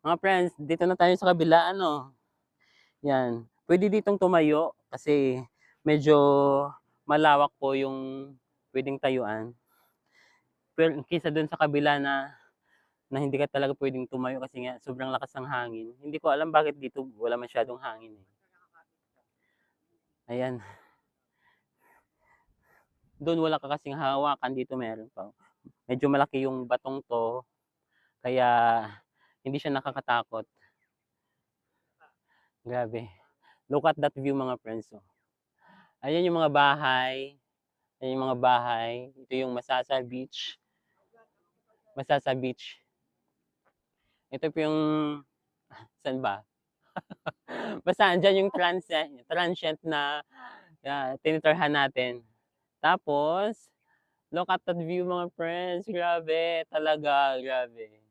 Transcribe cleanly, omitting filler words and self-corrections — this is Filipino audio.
Mga friends, dito na tayo sa kabila ano, 'yan. Puwede ditong tumayo kasi medyo malawak po yung puwedeng tayuan. Pero kaysa dun sa kabila na hindi ka talaga puwedeng tumayo kasi nga sobrang lakas ng hangin. Hindi ko alam bakit dito wala masyadong hangin, eh. Ayan, dun wala ka kasing hahawakan, dito meron pa. Medyo malaki yung batong 'to, kaya hindi siya nakakatakot. Grabe, look at that view mga friends, oh. Ayan yung mga bahay, ayan yung mga bahay. Ito yung Masasa Beach, Masasa Beach. Ito po yung saan ba? Basta andiyan yung transient na, tinitirhan natin. Tapos, look at that view mga friends, grabe talaga, grabe.